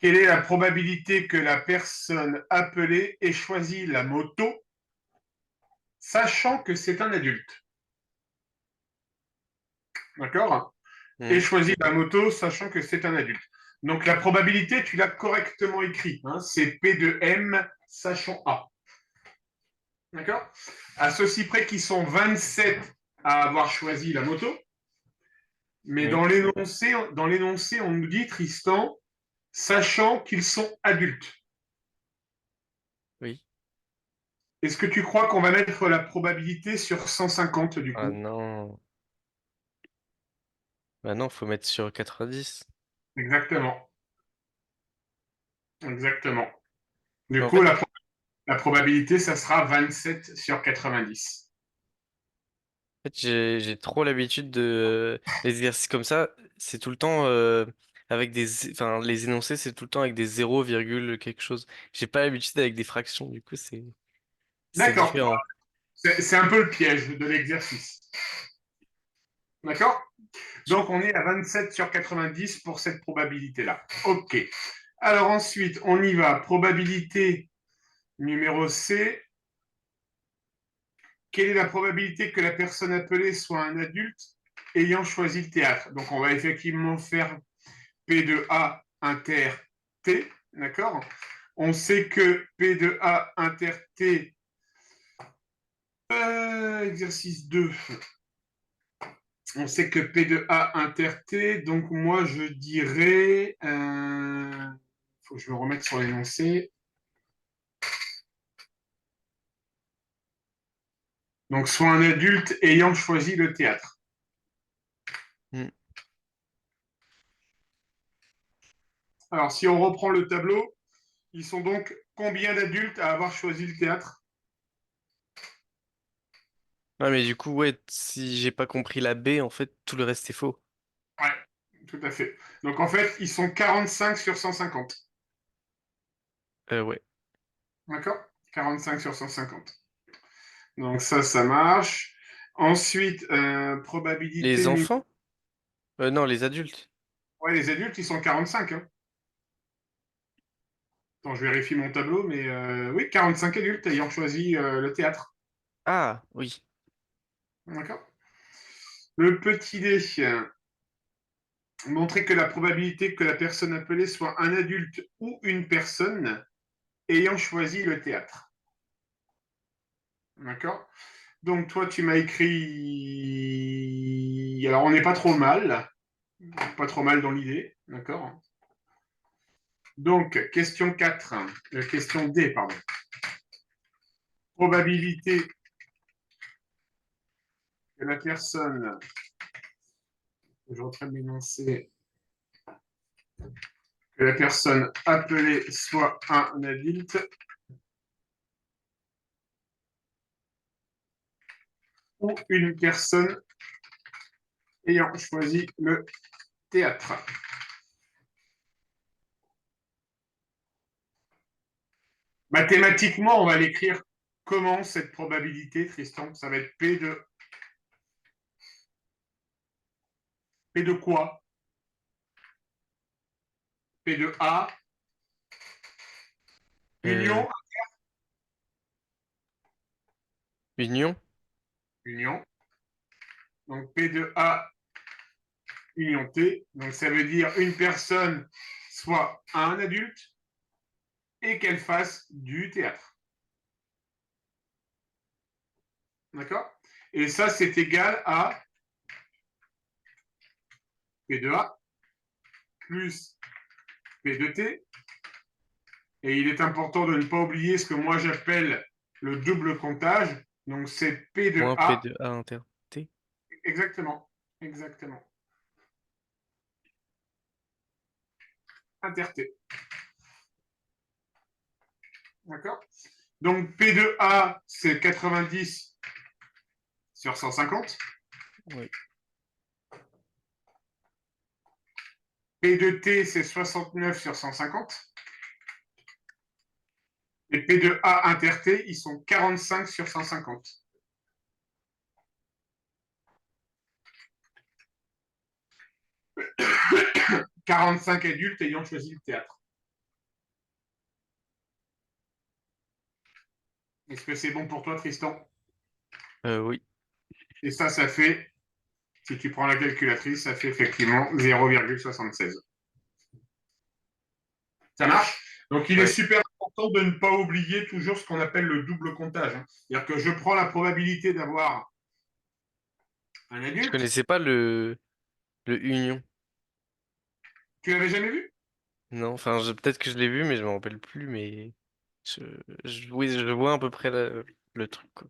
Quelle est la probabilité que la personne appelée ait choisi la moto, sachant que c'est un adulte? D'accord? Ait Hmm. choisi la moto, sachant que c'est un adulte. Donc la probabilité, tu l'as correctement écrit. Hein, c'est P de M, sachant A. D'accord? À ceci près qu'ils sont 27 à avoir choisi la moto. Mais Oui, dans l'énoncé, on nous dit, Tristan, sachant qu'ils sont adultes. oui. Est-ce que tu crois qu'on va mettre la probabilité sur 150 du Ah coup? non. Bah non, faut mettre sur 90. Exactement. Exactement. Mais Du en coup, fait, la probabilité, ça sera 27 sur 90. j'ai trop l'habitude de les exercices comme ça, c'est tout le temps avec enfin les énoncés, c'est tout le temps avec des 0, virgule quelque chose. J'ai pas l'habitude avec des fractions, du coup c'est D'accord. différent. C'est un peu le piège de l'exercice. D'accord? Donc, on est à 27 sur 90 pour cette probabilité-là. OK. Alors ensuite, on y va. Probabilité numéro C. Quelle est la probabilité que la personne appelée soit un adulte ayant choisi le théâtre? Donc, on va effectivement faire P de A inter T. D'accord? On sait que P de A inter T, exercice 2, on sait que P de A inter T, donc moi je dirais, faut que je me remette sur l'énoncé, donc soit un adulte ayant choisi le théâtre. Hmm. Alors si on reprend le tableau, ils sont donc combien d'adultes à avoir choisi le théâtre? Ouais, mais du coup, ouais, si j'ai pas compris la B, en fait, tout le reste est faux. Ouais, tout à fait. Donc en fait, ils sont 45 sur 150. Ouais. D'accord? 45 sur 150. Donc ça marche. Ensuite, Les probabilité. enfants? Non, les adultes. Ouais, les adultes, ils sont 45. Hein. Attends, je vérifie mon tableau, mais oui, 45 adultes ayant choisi le théâtre. Ah, oui. D'accord. Le petit dé, montrer que la probabilité que la personne appelée soit un adulte ou une personne ayant choisi le théâtre. D'accord. Donc toi, tu m'as écrit. Alors, on n'est pas trop mal dans l'idée. D'accord. Donc, question 4, question D, pardon. Probabilité que la personne, je reprends l'énoncé, que la personne appelée soit un adulte ou une personne ayant choisi le théâtre. Mathématiquement, on va l'écrire comment cette probabilité, Tristan? Ça va être P de quoi? P de A, Euh, union, Union? union. Donc P de A, union T. Donc ça veut dire une personne soit un adulte et qu'elle fasse du théâtre. D'accord? Et ça, c'est égal à P de A plus P de T. Et il est important de ne pas oublier ce que moi j'appelle le double comptage. Donc c'est P de Moins P A. de A inter T. Exactement. Exactement. Inter T. D'accord? Donc P de A, c'est 90 sur 150. Oui. P de T, c'est 69 sur 150. Et P de A inter T, ils sont 45 sur 150. 45 adultes ayant choisi le théâtre. Est-ce que c'est bon pour toi, Tristan? Oui. Et ça fait, si tu prends la calculatrice, ça fait effectivement 0,76. Ça marche? Donc, il est Ouais. super important de ne pas oublier toujours ce qu'on appelle le double comptage, hein. C'est-à-dire que je prends la probabilité d'avoir un Je adulte. connaissais pas le union. Tu l'avais jamais vu? Non, enfin, peut-être que je l'ai vu, mais je me rappelle plus, mais je, oui, je vois à peu près le truc, quoi.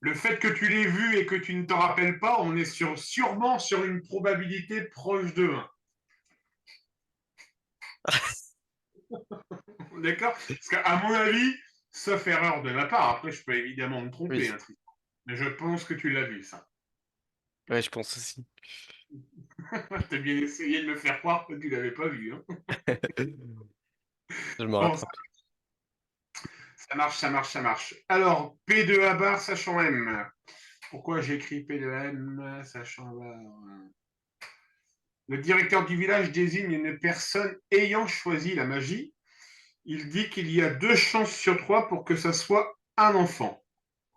Le fait que tu l'aies vu et que tu ne t'en rappelles pas, on est sûrement sur une probabilité proche de 1. D'accord? Parce qu'à mon avis, sauf erreur de ma part, après je peux évidemment me tromper, Oui, hein, mais je pense que tu l'as vu, ça. ouais, je pense aussi. Tu as bien essayé de me faire croire que tu l'avais pas vu, hein. Je me Bon, rattrape. ça marche, ça marche, ça marche. Alors, P de A bar, sachant M. Pourquoi j'ai écrit P de M, sachant A bar? Le directeur du village désigne une personne ayant choisi la magie. Il dit qu'il y a 2 chances sur 3 pour que ça soit un enfant.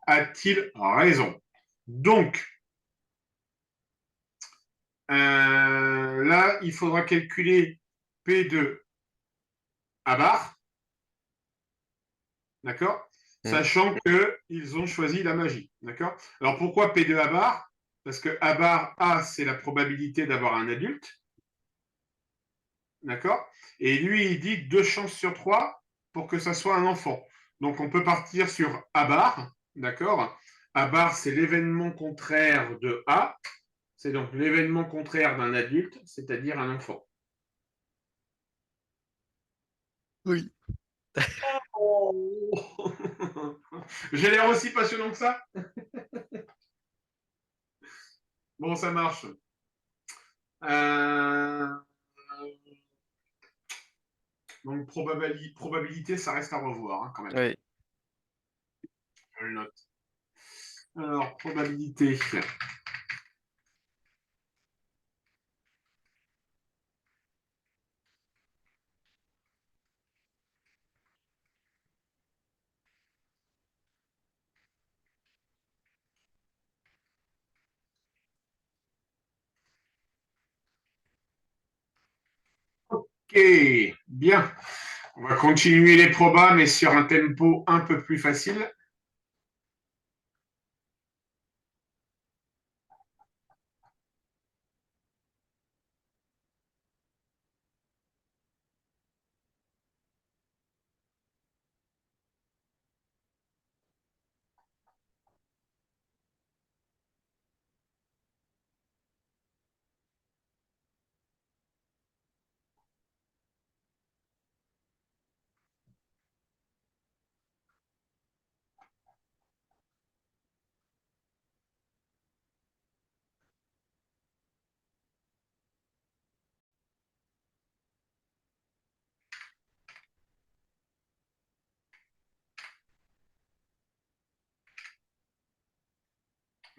A-t-il raison? Donc, là, il faudra calculer P de A bar, d'accord? Hmm. Sachant qu'ils ont choisi la magie, d'accord? Alors pourquoi P de A bar? Parce que A bar, A, c'est la probabilité d'avoir un adulte, d'accord? Et lui, il dit 2 chances sur 3 pour que ça soit un enfant. Donc on peut partir sur A bar, d'accord? A bar, c'est l'événement contraire de A, c'est donc l'événement contraire d'un adulte, c'est-à-dire un enfant. Oui. Oh. J'ai l'air aussi passionnant que ça. Bon, ça marche. Euh, donc, probabilité, ça reste à revoir, hein, quand même. Ouais. Je le note. Alors, probabilité. Ok, bien. On va continuer les probas, mais sur un tempo un peu plus facile.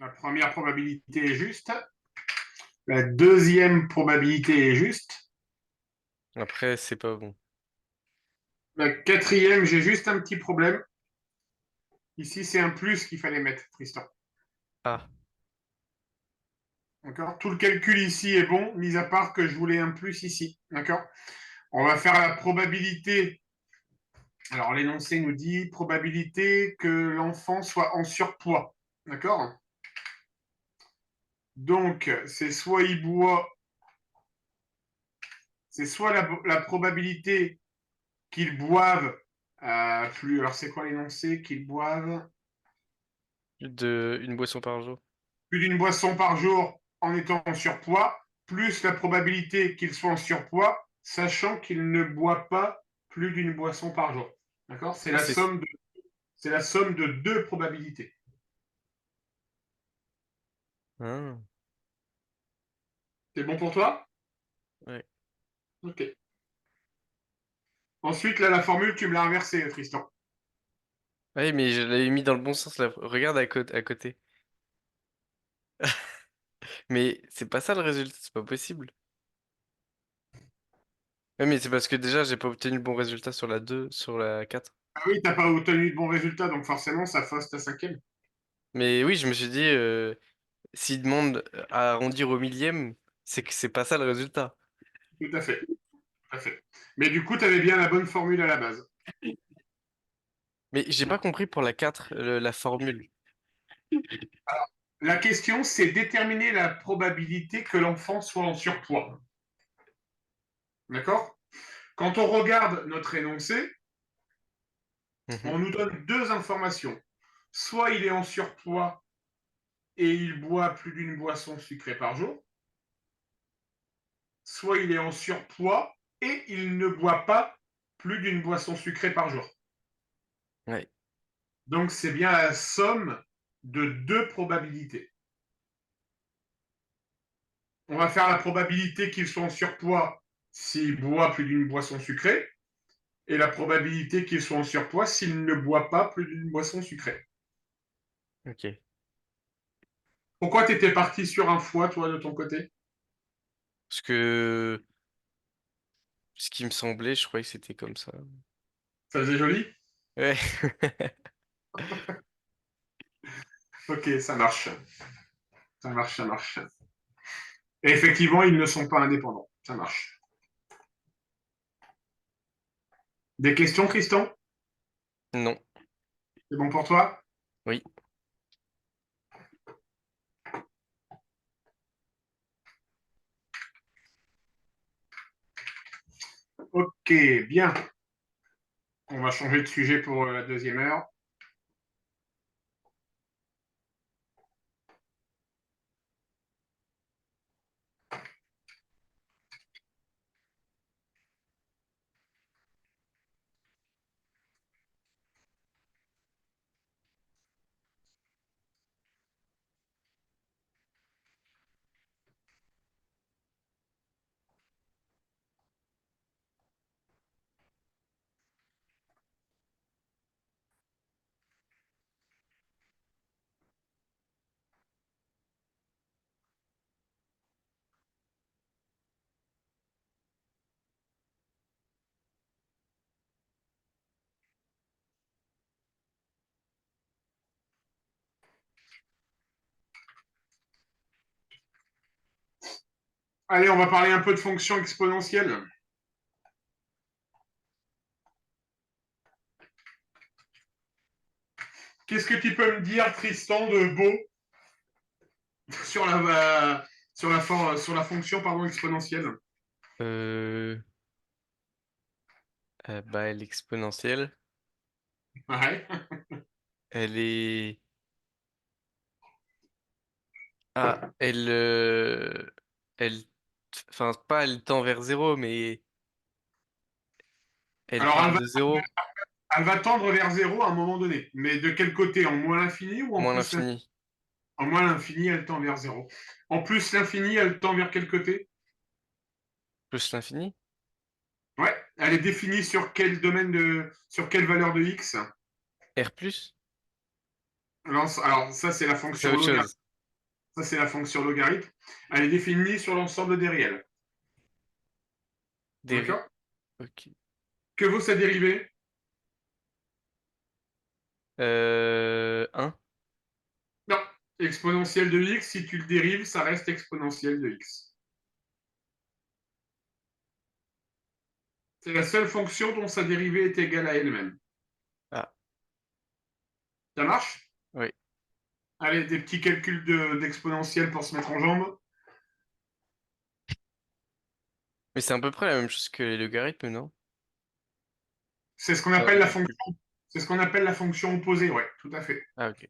La première probabilité est juste. La deuxième probabilité est juste. Après, c'est pas bon. La quatrième, j'ai juste un petit problème. Ici, c'est un plus qu'il fallait mettre, Tristan. Ah. D'accord? Tout le calcul ici est bon, mis à part que je voulais un plus ici. D'accord? On va faire la probabilité. Alors, l'énoncé nous dit probabilité que l'enfant soit en surpoids. D'accord? Donc, c'est soit la probabilité qu'ils boivent plus. Alors, c'est quoi l'énoncé? Qu'ils boivent Une boisson par jour. plus d'une boisson par jour en étant en surpoids, plus la probabilité qu'ils soient en surpoids, sachant qu'ils ne boivent pas plus d'une boisson par jour. D'accord? Ah, c'est... C'est la somme de 2 probabilités. Ah, C'est bon pour toi? ouais. Ok. Ensuite, là, la formule, tu me l'as inversée, Tristan. Ouais, mais je l'avais mis dans le bon sens, là. Regarde à côté. Mais c'est pas ça le résultat, c'est pas possible. Ouais, mais c'est parce que déjà, j'ai pas obtenu le bon résultat sur la 2 sur la 4. Ah oui, t'as pas obtenu de bons résultats, donc forcément, ça fausse ta cinquième. Mais oui, je me suis dit, s'il demande à arrondir au millième, c'est que c'est pas ça le résultat. Tout à fait, tout à fait. Mais du coup, tu avais bien la bonne formule à la base. Mais j'ai pas compris pour la 4 la formule. La question, c'est déterminer la probabilité que l'enfant soit en surpoids. D'accord? Quand on regarde notre énoncé, Mhm. on nous donne deux informations. Soit il est en surpoids et il boit plus d'une boisson sucrée par jour, soit il est en surpoids et il ne boit pas plus d'une boisson sucrée par jour. Ouais, Donc c'est bien la somme de deux probabilités. On va faire la probabilité qu'il soit en surpoids s'il boit plus d'une boisson sucrée et la probabilité qu'il soit en surpoids s'il ne boit pas plus d'une boisson sucrée. ok. Pourquoi tu étais parti sur un foie, toi, de ton côté? Parce que ce qui me semblait, je croyais que c'était comme ça. Ça faisait joli? Ouais. Ok, ça marche. Ça marche, ça marche. Et effectivement, ils ne sont pas indépendants. Ça marche. Des questions, Tristan? Non. C'est bon pour toi? Oui. Ok, bien. On va changer de sujet pour la deuxième heure. Allez, on va parler un peu de fonctions exponentielles. Qu'est-ce que tu peux me dire, Tristan, de beau sur la fonction pardon, exponentielle? Euh, bah, elle est exponentielle. Ouais. Elle est... Ah, elle... Enfin, pas elle tend vers zéro, mais elle Alors, part de zéro, elle va tendre vers zéro à un moment donné. Mais de quel côté? En moins l'infini ou en moins plus l'infini? l'infini, En moins l'infini, elle tend vers zéro. En plus l'infini, elle tend vers quel côté? plus l'infini. Ouais. Elle est définie sur quel domaine sur quelle valeur de x? R plus, Alors, ça, c'est la c'est fonction autre logarithme. chose. Ça, c'est la fonction logarithme. Elle est définie sur l'ensemble des réels. Déri... D'accord? Ok. Que vaut sa dérivée? 1. Non. Exponentielle de x, si tu le dérives, ça reste exponentielle de x. C'est la seule fonction dont sa dérivée est égale à elle-même. Ah, Ça marche? oui. Allez, des petits calculs d'exponentielle pour se mettre en jambe. Mais c'est à peu près la même chose que les logarithmes, non? C'est ce qu'on Dans appelle les la calculs. fonction. C'est ce qu'on appelle la fonction opposée, ouais, tout à fait. Ah, ok.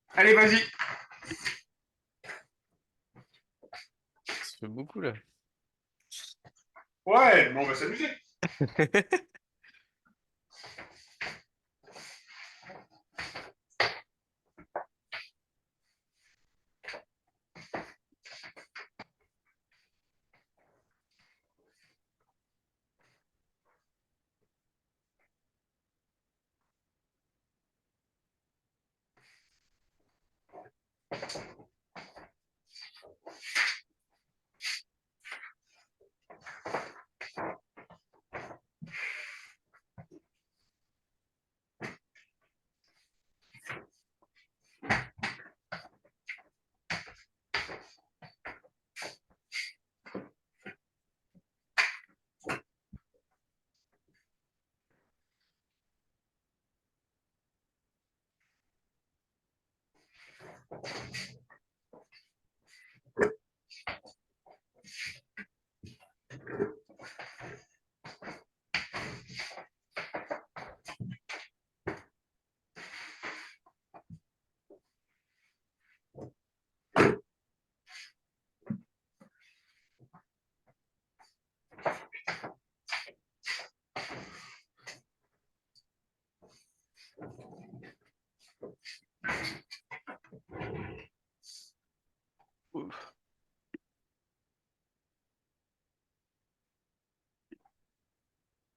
Allez, vas-y. Ça fait beaucoup, là. Ouais, bon, on va s'amuser.